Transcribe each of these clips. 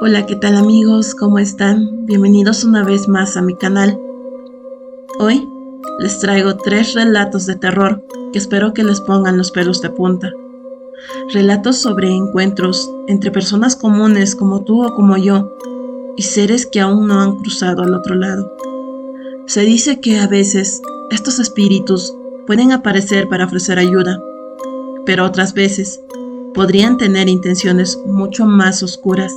Hola, ¿qué tal amigos? ¿Cómo están? Bienvenidos una vez más a mi canal. Hoy les traigo 3 relatos de terror que espero que les pongan los pelos de punta. Relatos sobre encuentros entre personas comunes como tú o como yo y seres que aún no han cruzado al otro lado. Se dice que a veces estos espíritus pueden aparecer para ofrecer ayuda, pero otras veces podrían tener intenciones mucho más oscuras,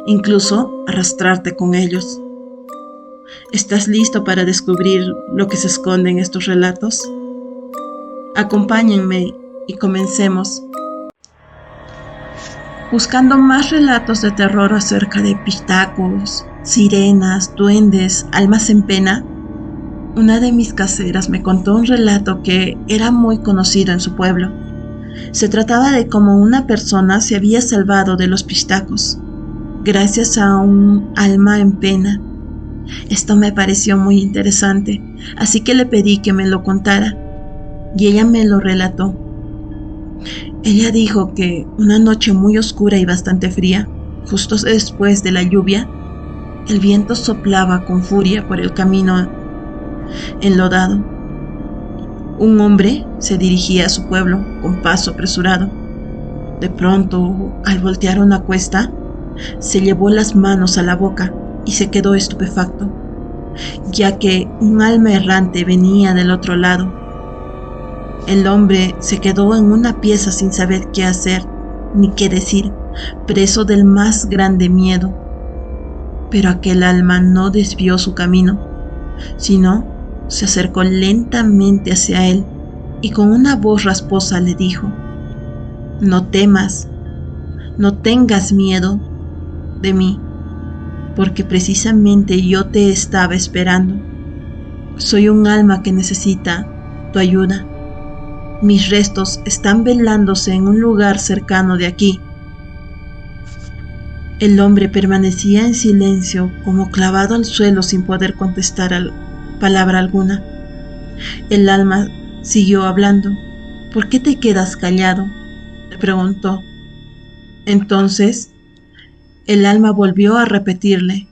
incluso arrastrarte con ellos. ¿Estás listo para descubrir lo que se esconde en estos relatos? Acompáñenme y comencemos. Buscando más relatos de terror acerca de pitacos, sirenas, duendes, almas en pena, una de mis caseras me contó un relato que era muy conocido en su pueblo. Se trataba de cómo una persona se había salvado de los pitacos gracias a un alma en pena. Esto me pareció muy interesante, así que le pedí que me lo contara, y ella me lo relató. Ella dijo que una noche muy oscura y bastante fría, justo después de la lluvia, el viento soplaba con furia por el camino enlodado. Un hombre se dirigía a su pueblo con paso apresurado. De pronto, al voltear una cuesta, se llevó las manos a la boca y se quedó estupefacto, ya que un alma errante venía del otro lado. El hombre se quedó en una pieza sin saber qué hacer ni qué decir, preso del más grande miedo. Pero aquel alma no desvió su camino, sino se acercó lentamente hacia él y con una voz rasposa le dijo: «No temas, no tengas miedo de mí, porque precisamente yo te estaba esperando. Soy un alma que necesita tu ayuda. Mis restos están velándose en un lugar cercano de aquí». El hombre permanecía en silencio, como clavado al suelo sin poder contestar palabra alguna. El alma siguió hablando. «¿Por qué te quedas callado?», le preguntó. Entonces el alma volvió a repetirle: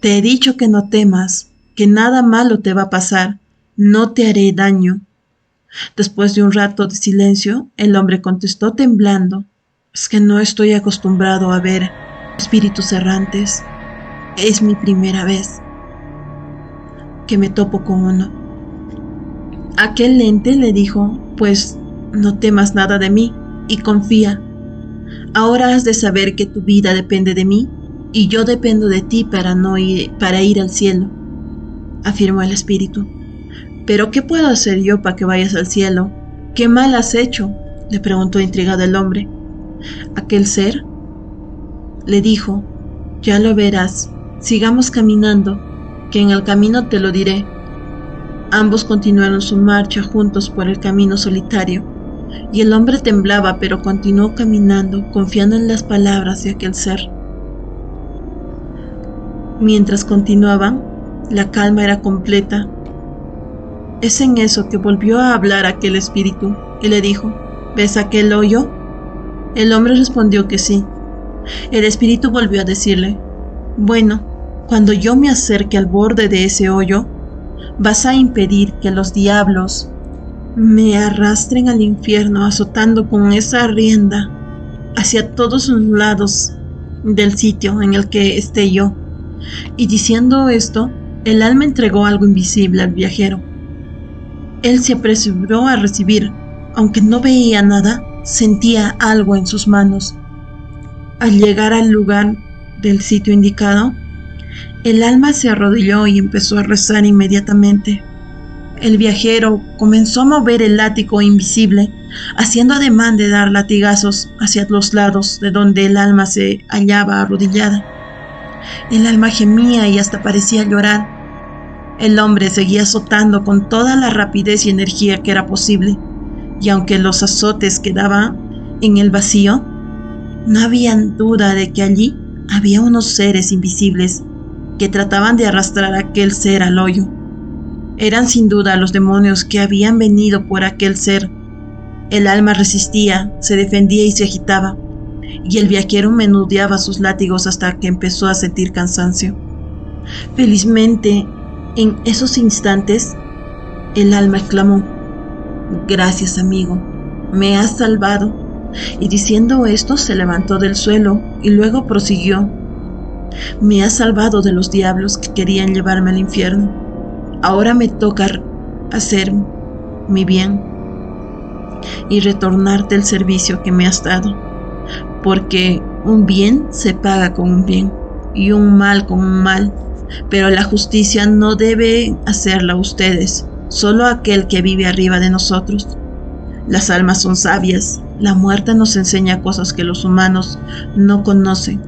«Te he dicho que no temas, que nada malo te va a pasar, no te haré daño». Después de un rato de silencio, el hombre contestó temblando: «Es que no estoy acostumbrado a ver espíritus errantes. Es mi primera vez que me topo con uno». Aquel ente le dijo: «Pues no temas nada de mí y confía. Ahora has de saber que tu vida depende de mí y yo dependo de ti para ir al cielo», afirmó el espíritu. «¿Pero qué puedo hacer yo para que vayas al cielo? ¿Qué mal has hecho?», le preguntó intrigado el hombre. Aquel ser le dijo: «Ya lo verás, sigamos caminando, que en el camino te lo diré». Ambos continuaron su marcha juntos por el camino solitario, y el hombre temblaba, pero continuó caminando, confiando en las palabras de aquel ser. Mientras continuaban, la calma era completa. Es en eso que volvió a hablar aquel espíritu y le dijo: «¿Ves aquel hoyo?». El hombre respondió que sí. El espíritu volvió a decirle: «Bueno, cuando yo me acerque al borde de ese hoyo, vas a impedir que los diablos me arrastren al infierno, azotando con esa rienda hacia todos los lados del sitio en el que esté yo». Y diciendo esto, el alma entregó algo invisible al viajero. Él se apresuró a recibir. Aunque no veía nada, sentía algo en sus manos. Al llegar al lugar del sitio indicado, el alma se arrodilló y empezó a rezar inmediatamente. El viajero comenzó a mover el látigo invisible, haciendo ademán de dar latigazos hacia los lados de donde el alma se hallaba arrodillada. El alma gemía y hasta parecía llorar. El hombre seguía azotando con toda la rapidez y energía que era posible, y aunque los azotes quedaban en el vacío, no había duda de que allí había unos seres invisibles que trataban de arrastrar a aquel ser al hoyo. Eran sin duda los demonios que habían venido por aquel ser. El alma resistía, se defendía y se agitaba. y el viajero menudeaba sus látigos hasta que empezó a sentir cansancio. Felizmente, en esos instantes, el alma exclamó: «Gracias, amigo, me has salvado». Y diciendo esto, se levantó del suelo y luego prosiguió: «Me has salvado de los diablos que querían llevarme al infierno. Ahora me toca hacer mi bien y retornarte el servicio que me has dado, porque un bien se paga con un bien y un mal con un mal, pero la justicia no debe hacerla ustedes, solo aquel que vive arriba de nosotros. Las almas son sabias, la muerte nos enseña cosas que los humanos no conocen.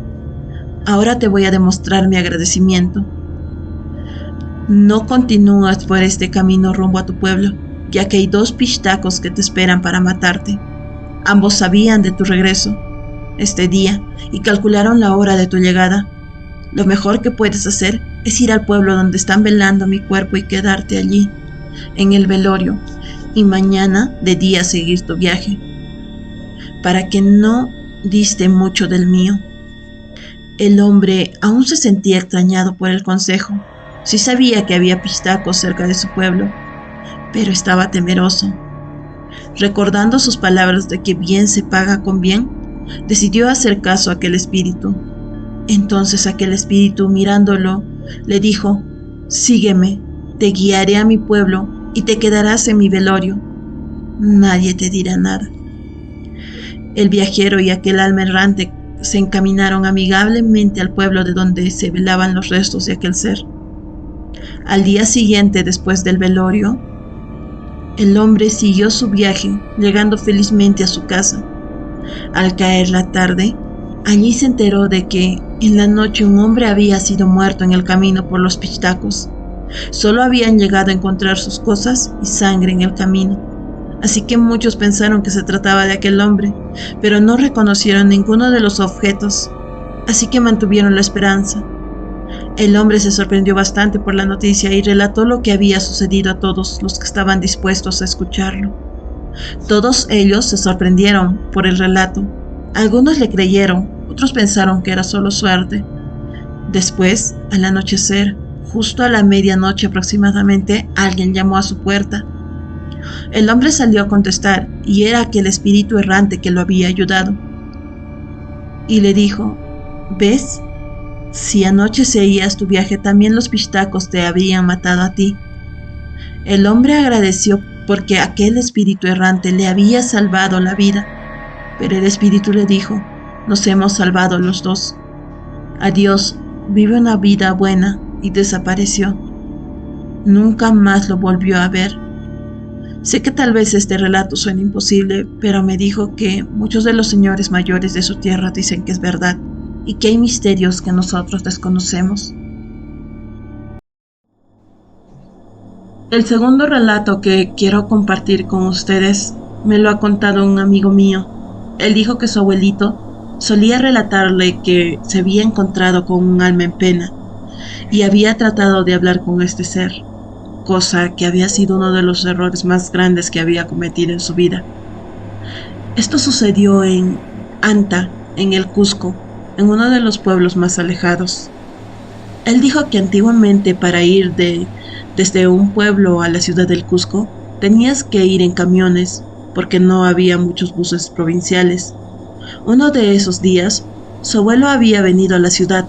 Ahora te voy a demostrar mi agradecimiento. No continúas por este camino rumbo a tu pueblo, ya que hay 2 pistacos que te esperan para matarte. Ambos sabían de tu regreso este día y calcularon la hora de tu llegada. Lo mejor que puedes hacer es ir al pueblo donde están velando mi cuerpo y quedarte allí, en el velorio, y mañana de día seguir tu viaje, para que no diste mucho del mío». El hombre aún se sentía extrañado por el consejo. Sí sabía que había pistacos cerca de su pueblo, pero estaba temeroso. Recordando sus palabras de que bien se paga con bien, decidió hacer caso a aquel espíritu. Entonces aquel espíritu, mirándolo, le dijo: «Sígueme, te guiaré a mi pueblo y te quedarás en mi velorio. Nadie te dirá nada». El viajero y aquel alma errante se encaminaron amigablemente al pueblo de donde se velaban los restos de aquel ser. Al día siguiente, después del velorio, el hombre siguió su viaje, llegando felizmente a su casa. Al caer la tarde, allí se enteró de que en la noche un hombre había sido muerto en el camino por los pistacos. Solo habían llegado a encontrar sus cosas y sangre en el camino. Así que muchos pensaron que se trataba de aquel hombre, pero no reconocieron ninguno de los objetos, así que mantuvieron la esperanza. El hombre se sorprendió bastante por la noticia y relató lo que había sucedido a todos los que estaban dispuestos a escucharlo. Todos ellos se sorprendieron por el relato. Algunos le creyeron, otros pensaron que era solo suerte. Después, al anochecer, justo a la medianoche aproximadamente, alguien llamó a su puerta. El hombre salió a contestar y era aquel espíritu errante que lo había ayudado. Y le dijo: «¿Ves? Si anoche seguías tu viaje, también los pistacos te habrían matado a ti». El hombre agradeció porque aquel espíritu errante le había salvado la vida, pero el espíritu le dijo: «Nos hemos salvado los dos. Adiós, vive una vida buena», y desapareció. Nunca más lo volvió a ver. Sé que tal vez este relato suene imposible, pero me dijo que muchos de los señores mayores de su tierra dicen que es verdad y que hay misterios que nosotros desconocemos. El segundo relato que quiero compartir con ustedes me lo ha contado un amigo mío. Él dijo que su abuelito solía relatarle que se había encontrado con un alma en pena y había tratado de hablar con este ser, cosa que había sido uno de los errores más grandes que había cometido en su vida. Esto sucedió en Anta, en el Cusco, en uno de los pueblos más alejados. Él dijo que antiguamente para ir desde un pueblo a la ciudad del Cusco tenías que ir en camiones porque no había muchos buses provinciales. Uno de esos días, su abuelo había venido a la ciudad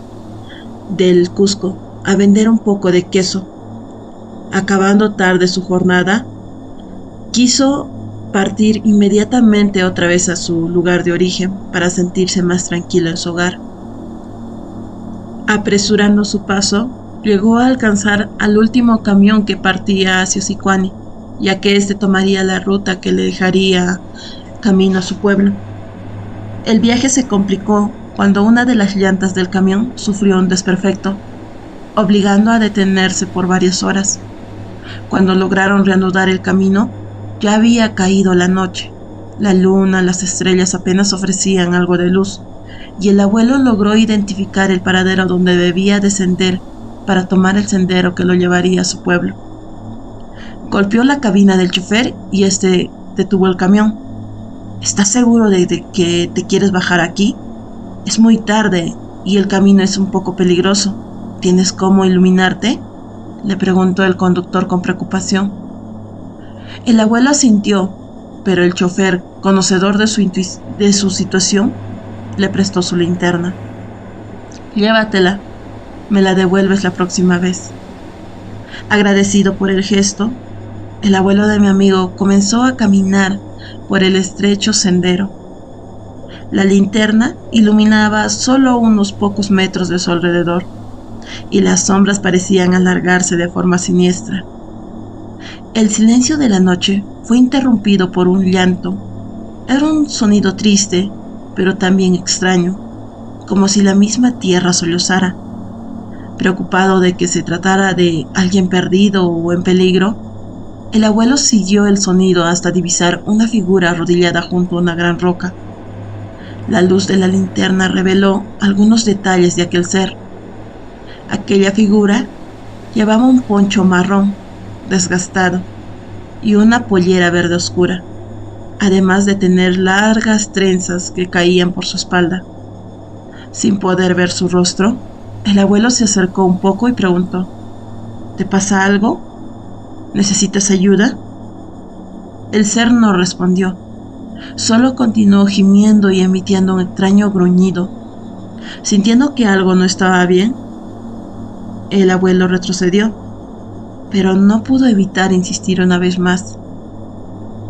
del Cusco a vender un poco de queso. Acabando tarde su jornada, quiso partir inmediatamente otra vez a su lugar de origen para sentirse más tranquilo en su hogar. Apresurando su paso, llegó a alcanzar al último camión que partía hacia Sicuani, ya que éste tomaría la ruta que le dejaría camino a su pueblo. El viaje se complicó cuando una de las llantas del camión sufrió un desperfecto, obligando a detenerse por varias horas. Cuando lograron reanudar el camino, ya había caído la noche. La luna, las estrellas apenas ofrecían algo de luz, y el abuelo logró identificar el paradero donde debía descender para tomar el sendero que lo llevaría a su pueblo. Golpeó la cabina del chofer y este detuvo el camión. ¿Estás seguro de que te quieres bajar aquí?, Es muy tarde y el camino es un poco peligroso. ¿Tienes cómo iluminarte?, le preguntó el conductor con preocupación. El abuelo asintió, pero el chofer, conocedor de su situación, le prestó su linterna. Llévatela, me la devuelves la próxima vez. Agradecido por el gesto, el abuelo de mi amigo comenzó a caminar por el estrecho sendero. La linterna iluminaba solo unos pocos metros de su alrededor, y las sombras parecían alargarse de forma siniestra. El silencio de la noche fue interrumpido por un llanto. Era un sonido triste, pero también extraño, como si la misma tierra sollozara. Preocupado de que se tratara de alguien perdido o en peligro, el abuelo siguió el sonido hasta divisar una figura arrodillada junto a una gran roca. La luz de la linterna reveló algunos detalles de aquel ser. Aquella figura llevaba un poncho marrón, desgastado, y una pollera verde oscura, además de tener largas trenzas que caían por su espalda. Sin poder ver su rostro, el abuelo se acercó un poco y preguntó: ¿Te pasa algo? ¿Necesitas ayuda? El ser no respondió, solo continuó gimiendo y emitiendo un extraño gruñido. Sintiendo que algo no estaba bien, el abuelo retrocedió, pero no pudo evitar insistir una vez más.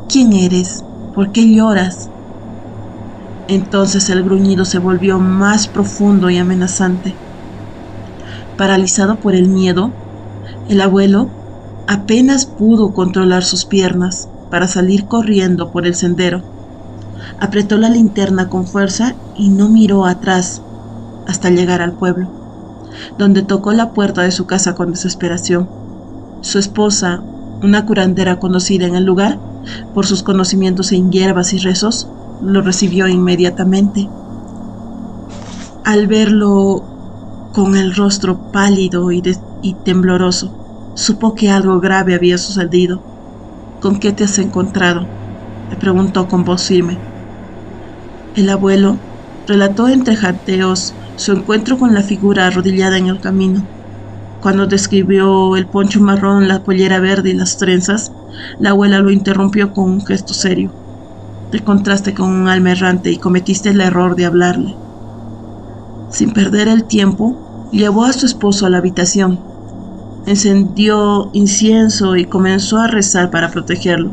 ¿Quién eres? ¿Por qué lloras? Entonces el gruñido se volvió más profundo y amenazante. Paralizado por el miedo, el abuelo apenas pudo controlar sus piernas para salir corriendo por el sendero. Apretó la linterna con fuerza y no miró atrás hasta llegar al pueblo, donde tocó la puerta de su casa con desesperación. Su esposa, una curandera conocida en el lugar por sus conocimientos en hierbas y rezos, lo recibió inmediatamente. Al verlo con el rostro pálido y tembloroso, supo que algo grave había sucedido. ¿Con qué te has encontrado?, le preguntó con voz firme. El abuelo relató entre jadeos su encuentro con la figura arrodillada en el camino. Cuando describió el poncho marrón, la pollera verde y las trenzas, la abuela lo interrumpió con un gesto serio. Te encontraste con un alma errante y cometiste el error de hablarle. Sin perder el tiempo, llevó a su esposo a la habitación, encendió incienso y comenzó a rezar para protegerlo.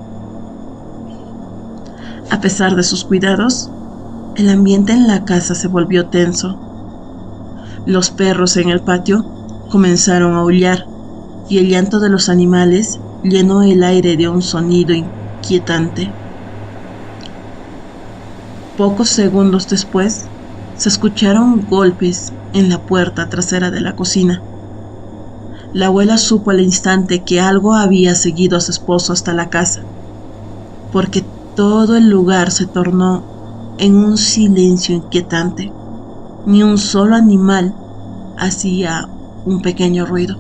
A pesar de sus cuidados, el ambiente en la casa se volvió tenso. Los perros en el patio comenzaron a aullar y el llanto de los animales llenó el aire de un sonido inquietante. Pocos segundos después, se escucharon golpes en la puerta trasera de la cocina. La abuela supo al instante que algo había seguido a su esposo hasta la casa, porque todo el lugar se tornó en un silencio inquietante. Ni un solo animal hacía un pequeño ruido.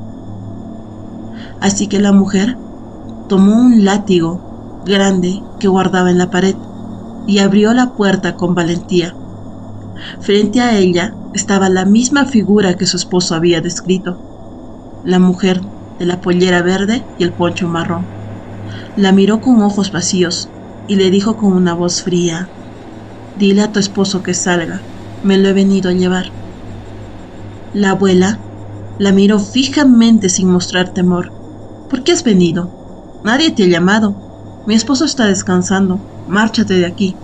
Así que la mujer tomó un látigo grande que guardaba en la pared y abrió la puerta con valentía. Frente a ella estaba la misma figura que su esposo había descrito, la mujer de la pollera verde y el poncho marrón. La miró con ojos vacíos y le dijo con una voz fría: «Dile a tu esposo que salga, me lo he venido a llevar». La abuela la miró fijamente sin mostrar temor. «¿Por qué has venido? Nadie te ha llamado. Mi esposo está descansando. Márchate de aquí».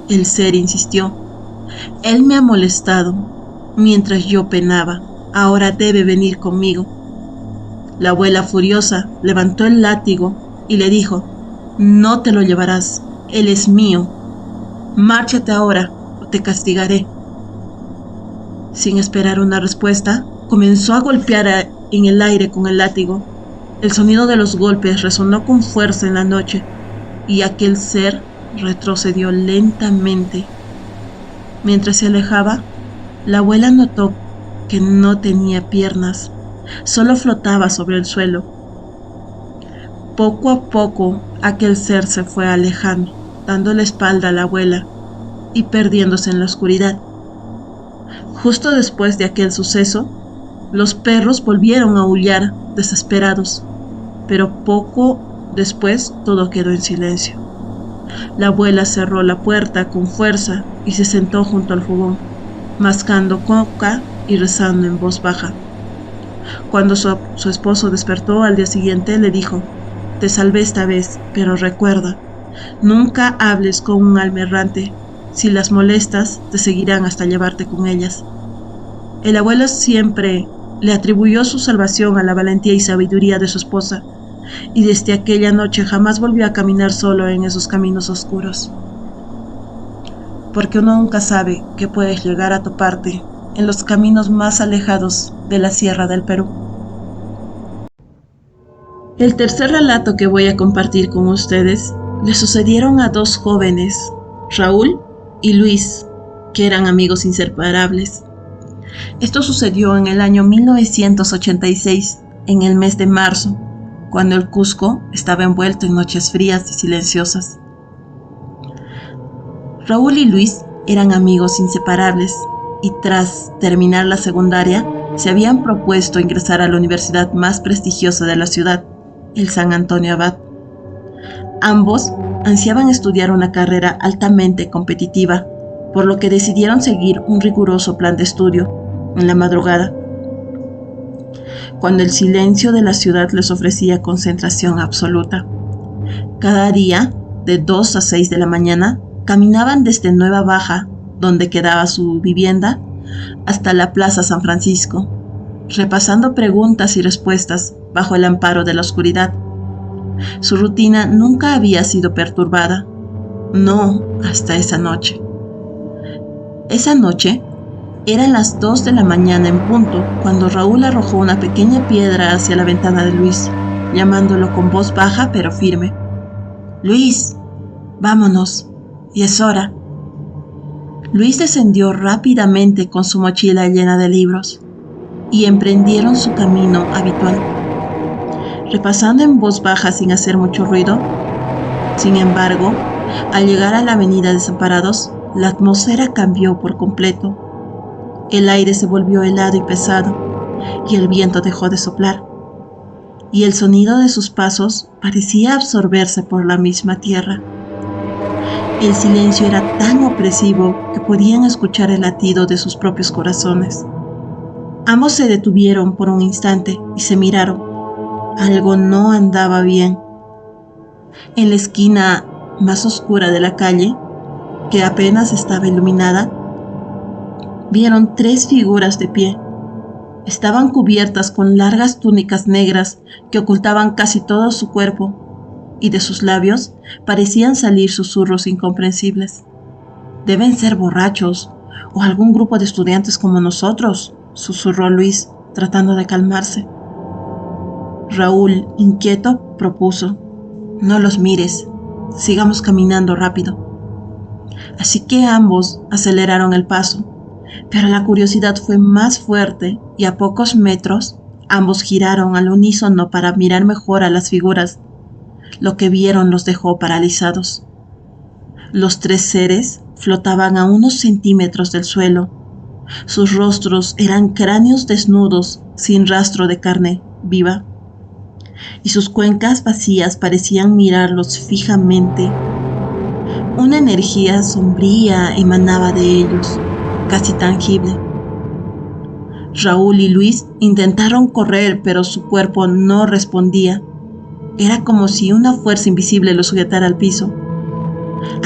El ser insistió: «Él me ha molestado mientras yo penaba. Ahora debe venir conmigo». La abuela, furiosa, levantó el látigo y le dijo: «No te lo llevarás. Él es mío. Márchate ahora o te castigaré». Sin esperar una respuesta, comenzó a golpear en el aire con el látigo. El sonido de los golpes resonó con fuerza en la noche y aquel ser retrocedió lentamente. Mientras se alejaba, la abuela notó que no tenía piernas, solo flotaba sobre el suelo. Poco a poco, aquel ser se fue alejando, dando la espalda a la abuela y perdiéndose en la oscuridad. Justo después de aquel suceso, los perros volvieron a aullar desesperados, pero poco después todo quedó en silencio. La abuela cerró la puerta con fuerza y se sentó junto al fogón, mascando coca y rezando en voz baja. Cuando su esposo despertó al día siguiente, le dijo: te salvé esta vez, pero recuerda, nunca hables con un alma errante. Si las molestas, te seguirán hasta llevarte con ellas. El abuelo siempre le atribuyó su salvación a la valentía y sabiduría de su esposa, y desde aquella noche jamás volvió a caminar solo en esos caminos oscuros. Porque uno nunca sabe que puedes llegar a toparte en los caminos más alejados de la sierra del Perú. El tercer relato que voy a compartir con ustedes le sucedieron a dos jóvenes, Raúl y Luis, que eran amigos inseparables. Esto sucedió en el año 1986, en el mes de marzo, cuando el Cusco estaba envuelto en noches frías y silenciosas. Raúl y Luis eran amigos inseparables y tras terminar la secundaria se habían propuesto ingresar a la universidad más prestigiosa de la ciudad, el San Antonio Abad. Ambos ansiaban estudiar una carrera altamente competitiva, por lo que decidieron seguir un riguroso plan de estudio en la madrugada, cuando el silencio de la ciudad les ofrecía concentración absoluta. Cada día, de 2 a 6 de la mañana, caminaban desde Nueva Baja, donde quedaba su vivienda, hasta la Plaza San Francisco, repasando preguntas y respuestas bajo el amparo de la oscuridad. Su rutina nunca había sido perturbada, no hasta esa noche. Esa noche eran las 2 de la mañana en punto cuando Raúl arrojó una pequeña piedra hacia la ventana de Luis, llamándolo con voz baja pero firme: Luis, vámonos, y es hora. Luis descendió rápidamente con su mochila llena de libros y emprendieron su camino habitual, repasando en voz baja sin hacer mucho ruido. Sin embargo, al llegar a la avenida Desamparados, la atmósfera cambió por completo. El aire se volvió helado y pesado, y el viento dejó de soplar, y el sonido de sus pasos parecía absorberse por la misma tierra. El silencio era tan opresivo que podían escuchar el latido de sus propios corazones. Ambos se detuvieron por un instante y se miraron. Algo no andaba bien. En la esquina más oscura de la calle, que apenas estaba iluminada, vieron 3 figuras de pie. Estaban cubiertas con largas túnicas negras que ocultaban casi todo su cuerpo, y de sus labios parecían salir susurros incomprensibles. Deben ser borrachos o algún grupo de estudiantes como nosotros, susurró Luis, tratando de calmarse. Raúl, inquieto, propuso: no los mires, sigamos caminando rápido. Así que ambos aceleraron el paso, pero la curiosidad fue más fuerte y a pocos metros ambos giraron al unísono para mirar mejor a las figuras. Lo que vieron los dejó paralizados. Los 3 seres flotaban a unos centímetros del suelo. Sus rostros eran cráneos desnudos sin rastro de carne viva, y sus cuencas vacías parecían mirarlos fijamente. Una energía sombría emanaba de ellos, casi tangible. Raúl y Luis intentaron correr, pero su cuerpo no respondía. Era como si una fuerza invisible los sujetara al piso.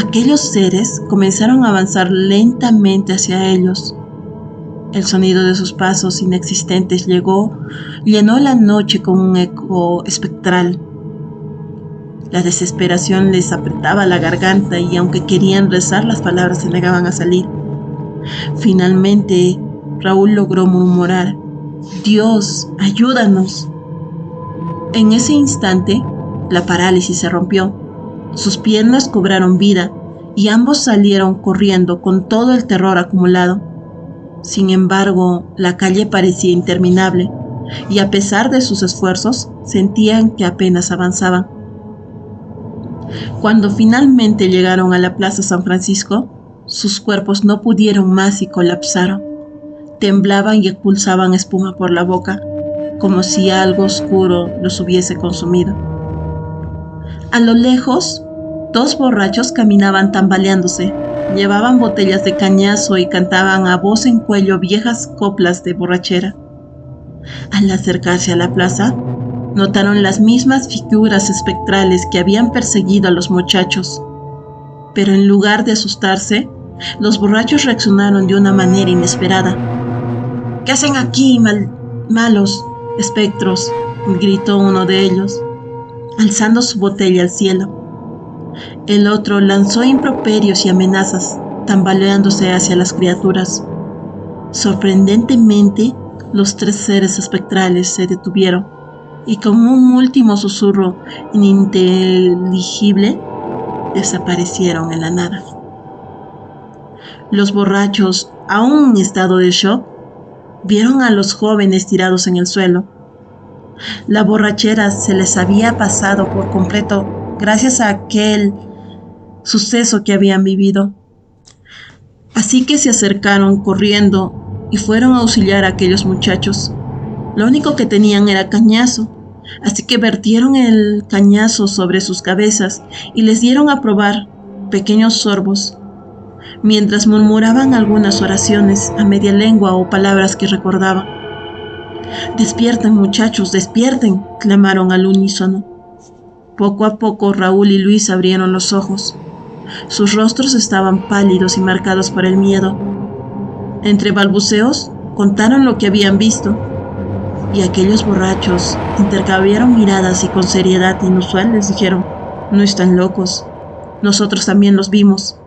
Aquellos seres comenzaron a avanzar lentamente hacia ellos. El sonido de sus pasos inexistentes llenó la noche con un eco espectral. La desesperación les apretaba la garganta y aunque querían rezar, las palabras se negaban a salir. Finalmente, Raúl logró murmurar: Dios, ayúdanos. En ese instante, la parálisis se rompió. Sus piernas cobraron vida y ambos salieron corriendo con todo el terror acumulado. Sin embargo, la calle parecía interminable y a pesar de sus esfuerzos, sentían que apenas avanzaban. Cuando finalmente llegaron a la Plaza San Francisco, sus cuerpos no pudieron más y colapsaron. temblaban y expulsaban espuma por la boca, como si algo oscuro los hubiese consumido. A lo lejos, dos borrachos caminaban tambaleándose, llevaban botellas de cañazo y cantaban a voz en cuello viejas coplas de borrachera. Al acercarse a la plaza, notaron las mismas figuras espectrales que habían perseguido a los muchachos. Pero en lugar de asustarse, los borrachos reaccionaron de una manera inesperada. ¿Qué hacen aquí, malos espectros?, gritó uno de ellos, alzando su botella al cielo. El otro lanzó improperios y amenazas, tambaleándose hacia las criaturas. Sorprendentemente, los tres seres espectrales se detuvieron y con un último susurro ininteligible desaparecieron en la nada. Los borrachos, aún en estado de shock, vieron a los jóvenes tirados en el suelo. La borrachera se les había pasado por completo gracias a aquel suceso que habían vivido. Así que se acercaron corriendo y fueron a auxiliar a aquellos muchachos. Lo único que tenían era cañazo, así que vertieron el cañazo sobre sus cabezas y les dieron a probar pequeños sorbos, mientras murmuraban algunas oraciones a media lengua o palabras que recordaban. «Despierten, muchachos, despierten», clamaron al unísono. Poco a poco Raúl y Luis abrieron los ojos. Sus rostros estaban pálidos y marcados por el miedo. Entre balbuceos contaron lo que habían visto, y aquellos borrachos intercambiaron miradas y con seriedad inusual les dijeron: «No están locos, nosotros también los vimos.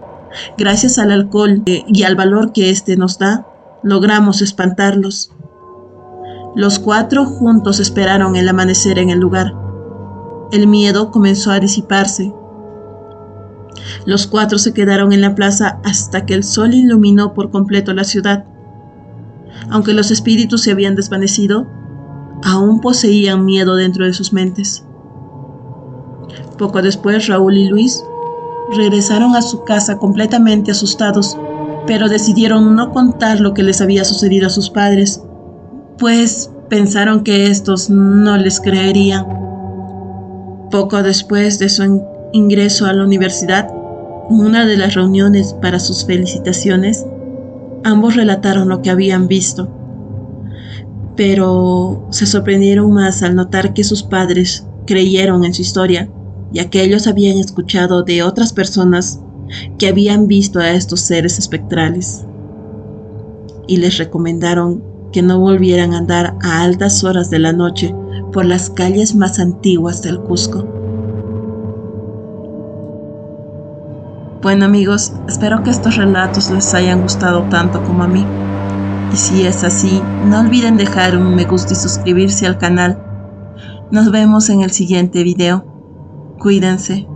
Gracias al alcohol y al valor que éste nos da, logramos espantarlos». Los cuatro juntos esperaron el amanecer en el lugar. El miedo comenzó a disiparse. Los cuatro se quedaron en la plaza hasta que el sol iluminó por completo la ciudad. Aunque los espíritus se habían desvanecido, aún poseían miedo dentro de sus mentes. Poco después, Raúl y Luis regresaron a su casa completamente asustados, pero decidieron no contar lo que les había sucedido a sus padres, pues pensaron que estos no les creerían. Poco después de su ingreso a la universidad, en una de las reuniones para sus felicitaciones, ambos relataron lo que habían visto, pero se sorprendieron más al notar que sus padres creyeron en su historia, ya que ellos habían escuchado de otras personas que habían visto a estos seres espectrales, y les recomendaron que no volvieran a andar a altas horas de la noche por las calles más antiguas del Cusco. Bueno amigos, espero que estos relatos les hayan gustado tanto como a mí. Y si es así, no olviden dejar un me gusta y suscribirse al canal. Nos vemos en el siguiente video. Cuídense.